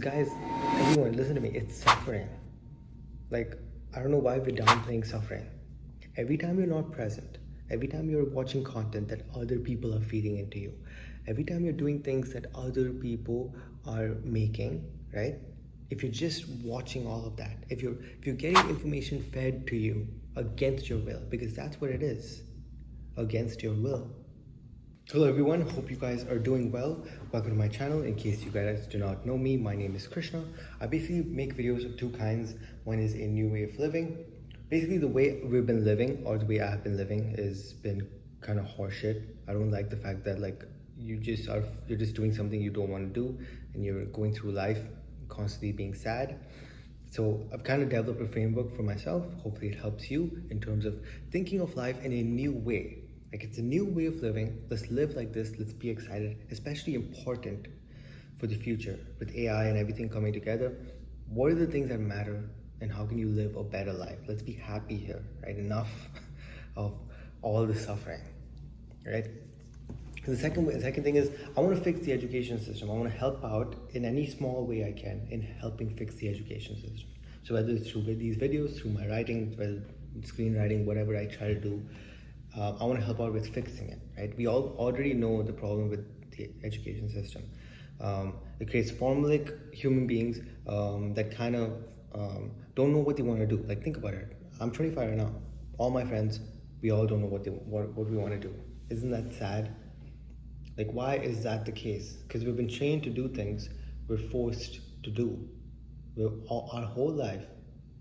Guys, everyone, listen to me. It's suffering. Like, I don't know why we're downplaying suffering. Every time you're not present, every time you're watching content that other people are feeding into you, every time you're doing things that other people are making, right? If you're just watching all of that, if you're getting information fed to you against your will, because that's what it is, against your will. Hello everyone, hope you guys are doing well. Welcome to my channel. In case you guys do not know me, my name is Krishna. I basically make videos of two kinds. One is a new way of living. Basically the way we've been living, or the way I've been living, has been kind of horseshit. I don't like the fact that you're just doing something you don't want to do, and you're going through life constantly being sad. So I've kind of developed a framework for myself. Hopefully it helps you in terms of thinking of life in a new way. Like, it's a new way of living. Let's live like this. Let's be excited, especially important for the future with AI and everything coming together. What are the things that matter, and how can you live a better life? Let's be happy here, right? Enough of all the suffering, right? The second thing is, I want to fix the education system. I want to help out in any small way I can in helping fix the education system. So whether it's through these videos, through my writing, whether screenwriting, whatever I try to do, I want to help out with fixing it, right? We all already know the problem with the education system. It creates formulaic human beings that kind of don't know what they want to do. Like, think about it. I'm 25 right now. All my friends, we all don't know what we want to do. Isn't that sad? Like, why is that the case? Because we've been trained to do things we're forced to do. Our whole life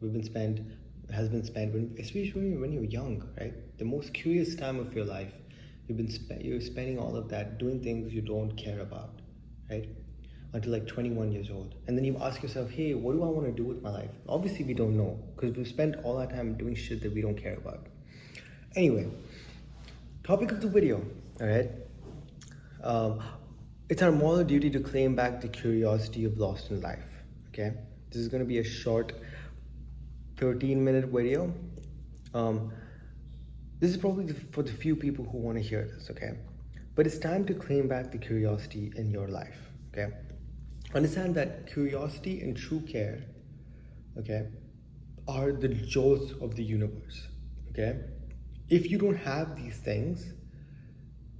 has been spent especially when you're young, right? The most curious time of your life, you're spending all of that doing things you don't care about, right? Until like 21 years old. And then you ask yourself, hey, what do I want to do with my life? Obviously we don't know, because we've spent all our time doing shit that we don't care about. Anyway, topic of the video, all right? It's our moral duty to claim back the curiosity you've lost in life, okay? This is going to be a short 13-minute video. This is probably for the few people who want to hear this, okay? But it's time to claim back the curiosity in your life, okay? Understand that curiosity and true care, okay, are the jolts of the universe, okay? If you don't have these things,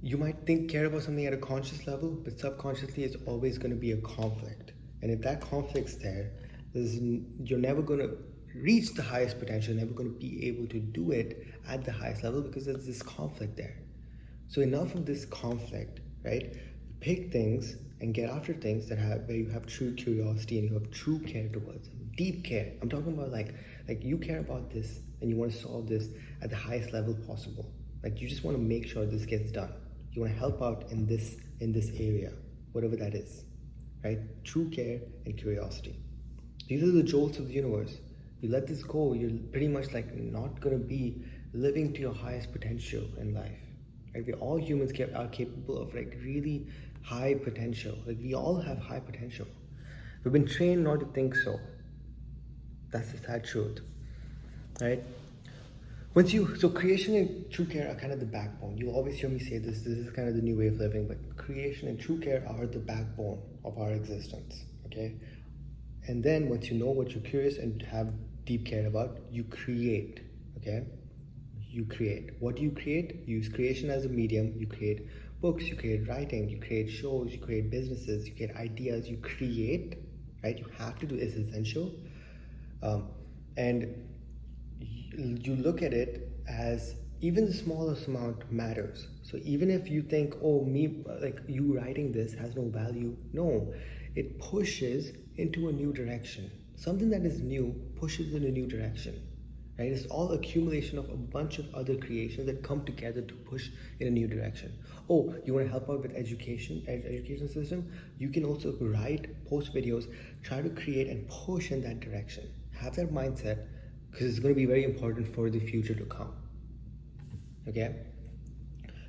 you might care about something at a conscious level, but subconsciously it's always going to be a conflict. And if that conflict's there, you're never going to reach the highest potential, never going to be able to do it at the highest level, because there's this conflict there. So enough of this conflict, right? Pick things and get after things where you have true curiosity and you have true care towards them. Deep care. I'm talking about like you care about this and you want to solve this at the highest level possible. Like, you just want to make sure this gets done. You want to help out in this area, whatever that is, right? True care and curiosity. These are the jolts of the universe. You let this go, you're pretty much like not going to be living to your highest potential in life. Right? We all humans are capable of like really high potential. Like, we all have high potential. We've been trained not to think so. That's the sad truth, right? So creation and true care are kind of the backbone. You'll always hear me say this. This is kind of the new way of living, but creation and true care are the backbone of our existence, okay? And then once you know what you're curious and have deep care about, you create, okay? You create. What do you create? You use creation as a medium. You create books, you create writing, you create shows, you create businesses, you create ideas, you create, right? You have to do it. It's essential. And you look at it as even the smallest amount matters. So even if you think, oh, you writing this has no value, no, it pushes into a new direction. Something that is new pushes in a new direction, right? It's all accumulation of a bunch of other creations that come together to push in a new direction. Oh, you want to help out with education system? You can also write, post videos, try to create and push in that direction. Have that mindset, because it's going to be very important for the future to come, okay?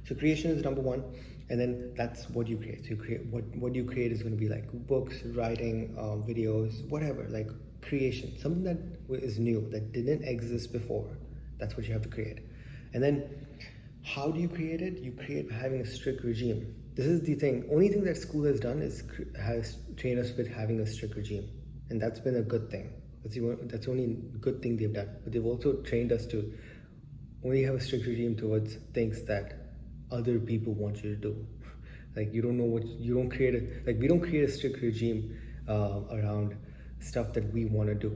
So creation is number one, and then that's what you create. So you create what you create is going to be like books, writing, videos, whatever, like creation, something that is new, that didn't exist before. That's what you have to create. And then how do you create it? You create by having a strict regime. This is the thing. Only thing that school has done is has trained us with having a strict regime, and that's been a good thing. That's the only good thing they've done. But they've also trained us to only have a strict regime towards things that other people want you to do. Like, you don't know what you don't create we don't create a strict regime around stuff that we want to do,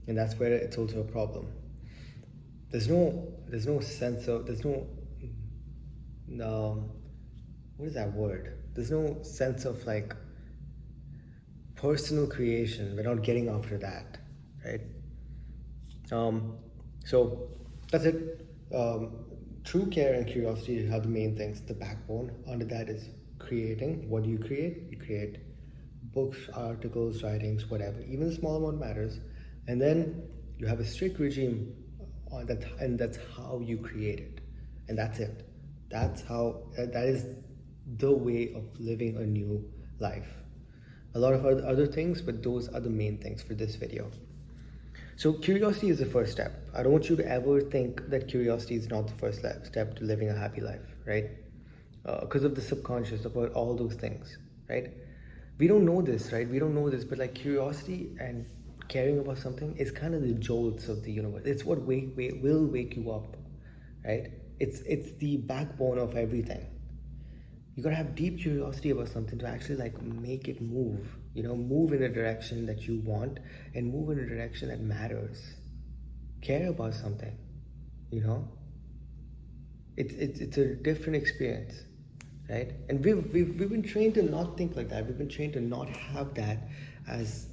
and that's where it's also a problem. There's no sense of what is that word? There's no sense of like personal creation. We're not getting after that, right? So that's it. True care and curiosity are the main things. The backbone under that is creating. What do you create? You create books, articles, writings, whatever. Even a small amount matters. And then you have a strict regime on that, and that's how you create it. And that's it. That is the way of living a new life. A lot of other things, but those are the main things for this video. So curiosity is the first step. I don't want you to ever think that curiosity is not the first step to living a happy life, right? Because of the subconscious, about all those things, right? We don't know this, right? We don't know this, but like curiosity and caring about something is kind of the jolts of the universe. It's what will wake you up, right? It's the backbone of everything. You gotta have deep curiosity about something to actually like make it move, move in a direction that you want and move in a direction that matters. Care about something, It's a different experience, right? And we've been trained to not think like that. We've been trained to not have that as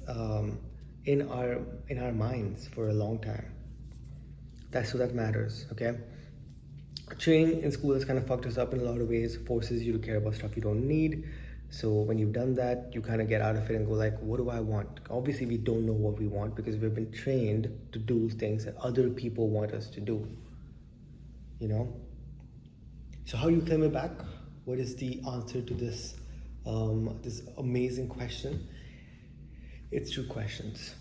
in our minds for a long time. That matters, okay? Training in school has kind of fucked us up in a lot of ways, forces you to care about stuff you don't need. So when you've done that, you kind of get out of it and go like, what do I want? Obviously, we don't know what we want because we've been trained to do things that other people want us to do, So how do you claim it back? What is the answer to this this amazing question? It's 2 questions.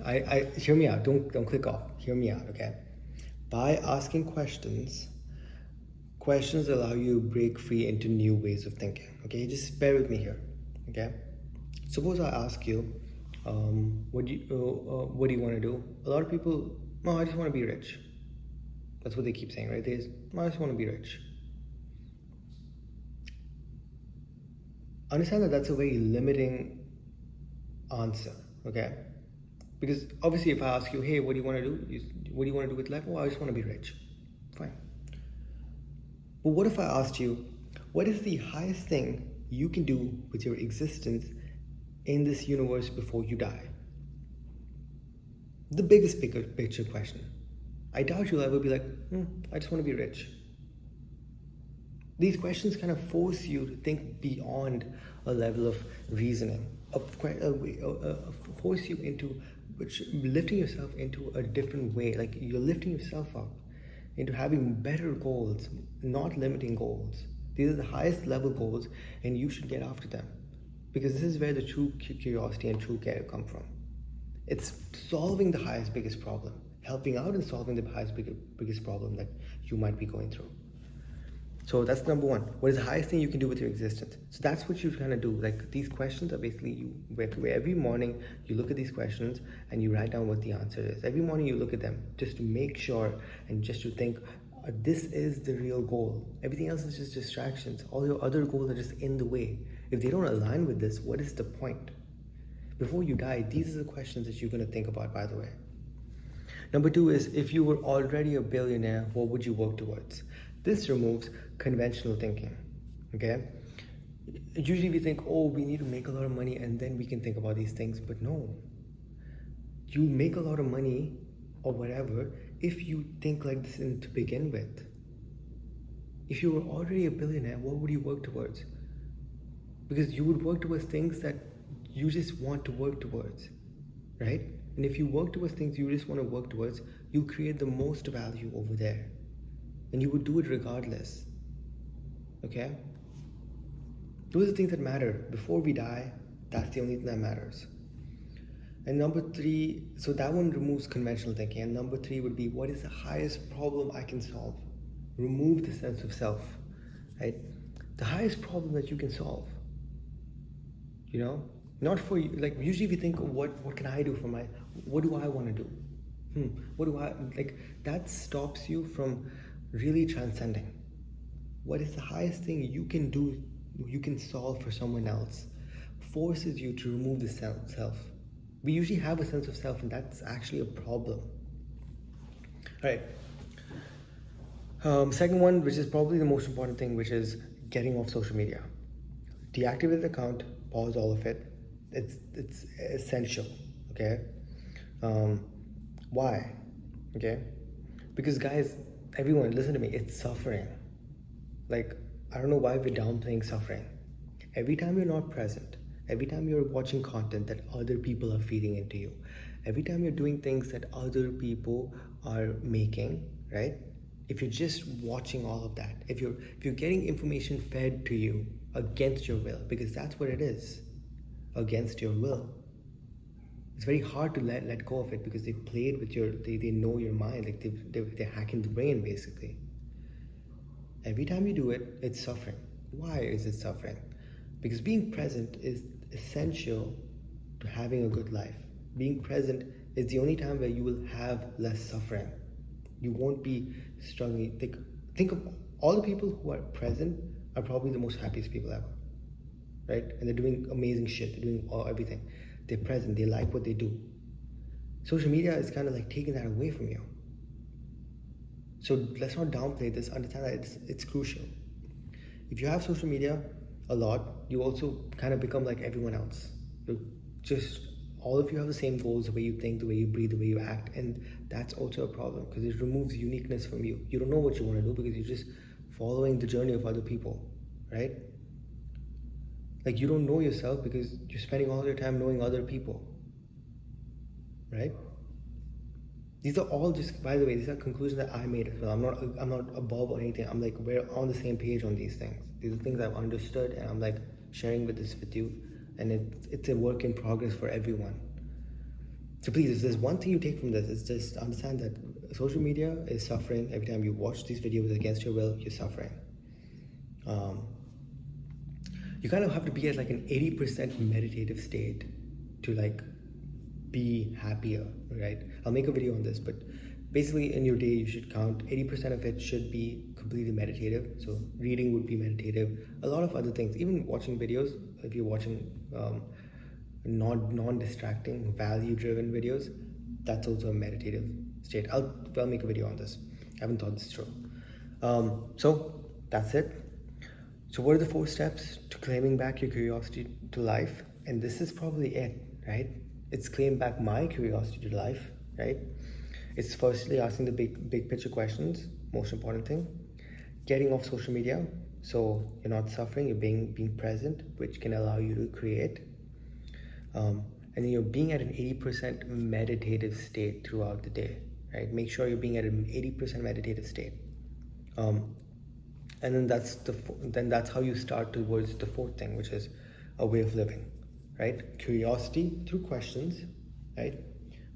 I hear me out. Don't click off. Hear me out, okay? By asking questions allow you to break free into new ways of thinking, okay? Just bear with me here, okay? Suppose I ask you, what do you want to do? A lot of people, I just want to be rich. That's what they keep saying, right? I just want to be rich. Understand that that's a very limiting answer, okay? Because obviously if I ask you, hey, what do you want to do? What do you want to do with life? I just want to be rich. Fine. But what if I asked you, what is the highest thing you can do with your existence in this universe before you die? The biggest picture question. I doubt you'll ever be like, I just want to be rich. These questions kind of force you to think beyond a level of reasoning, force you into lifting yourself into a different way. Like you're lifting yourself up into having better goals, not limiting goals. These are the highest level goals, and you should get after them, because this is where the true curiosity and true care come from. It's solving the biggest problem, helping out in solving the biggest problem that you might be going through. So that's number 1. What is the highest thing you can do with your existence? So that's what you kind of do. Like these questions are basically where every morning you look at these questions and you write down what the answer is. Every morning you look at them just to make sure and just to think, this is the real goal. Everything else is just distractions. All your other goals are just in the way. If they don't align with this, what is the point? Before you die, these are the questions that you're going to think about, by the way. Number 2 is, if you were already a billionaire, what would you work towards? This removes conventional thinking, okay? Usually we think, we need to make a lot of money and then we can think about these things, but no. You make a lot of money or whatever if you think like this to begin with. If you were already a billionaire, what would you work towards? Because you would work towards things that you just want to work towards, right? And if you work towards things you just want to work towards, you create the most value over there. And you would do it regardless, okay? Those are the things that matter. Before we die, that's the only thing that matters. And number 3, so that one removes conventional thinking. And number 3 would be, what is the highest problem I can solve? Remove the sense of self. right? The highest problem that you can solve, not for you. Like usually we think, what can I do for what do I want to do? What do I like? That stops you from really transcending. What is the highest thing you can do, you can solve for someone else, forces you to remove the self. We usually have a sense of self, and that's actually a problem. All right. Second one, which is probably the most important thing, which is getting off social media. Deactivate the account, pause all of it. It's essential. Okay. Why? Okay. Because guys, everyone, listen to me. It's suffering. Like, I don't know why we're downplaying suffering. Every time you're not present, every time you're watching content that other people are feeding into you, every time you're doing things that other people are making, right? If you're just watching all of that, if you're getting information fed to you against your will, because that's what it is, against your will, it's very hard to let go of it, because they've played with they know your mind, like they're hacking the brain basically. Every time you do it, it's suffering. Why is it suffering? Because being present is essential to having a good life. Being present is the only time where you will have less suffering. You won't be struggling. Think of all the people who are present are probably the most happiest people ever, right? And they're doing amazing shit. They're doing everything. They're present. They like what they do. Social media is kind of like taking that away from you. So let's not downplay this. Understand that it's crucial. If you have social media a lot, you also kind of become like everyone else. All of you have the same goals, the way you think, the way you breathe, the way you act, and that's also a problem, because it removes uniqueness from you. You don't know what you want to do because you're just following the journey of other people, right? Like, you don't know yourself because you're spending all your time knowing other people, right? These are all just, by the way, these are conclusions that I made as well. I'm not above or anything. I'm like, we're on the same page on these things. These are things I've understood, and I'm like sharing with you, and it's a work in progress for everyone. So please, if there's one thing you take from this, it's just understand that social media is suffering. Every time you watch these videos against your will, you're suffering. You kind of have to be at like an 80% meditative state to like be happier, right? I'll make a video on this, but basically in your day you should count 80% of it should be completely meditative. So reading would be meditative, a lot of other things, even watching videos. If you're watching non-distracting, value-driven videos, that's also a meditative state. I'll make a video on this. I haven't thought this through. So that's it. So what are the 4 steps to claiming back your curiosity to life? And this is probably it, right? It's claim back my curiosity to life, right? It's firstly asking the big picture questions, most important thing. Getting off social media, so you're not suffering, you're being present, which can allow you to create. And then you're being at an 80% meditative state throughout the day, right? Make sure you're being at an 80% meditative state. And then that's how you start towards the 4th thing, which is a way of living, right? Curiosity through questions, right?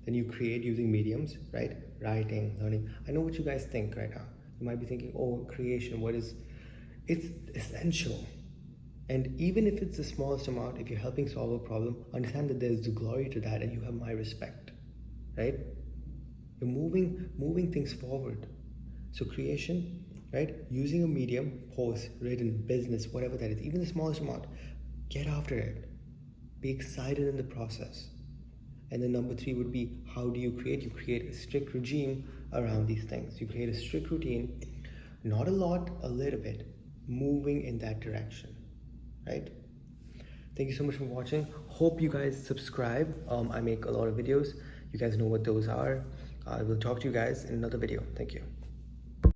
Then you create using mediums, right? Writing, learning. I know what you guys think right now. You might be thinking, oh, creation, it's essential. And even if it's the smallest amount, if you're helping solve a problem, understand that there's the glory to that, and you have my respect, right? You're moving things forward. So creation, right? Using a medium, post, written, business, whatever that is, even the smallest amount, get after it. Be excited in the process. And then number 3 would be, how do you create? You create a strict regime around these things. You create a strict routine, not a lot, a little bit, moving in that direction, right? Thank you so much for watching. Hope you guys subscribe. I make a lot of videos. You guys know what those are. I will talk to you guys in another video. Thank you.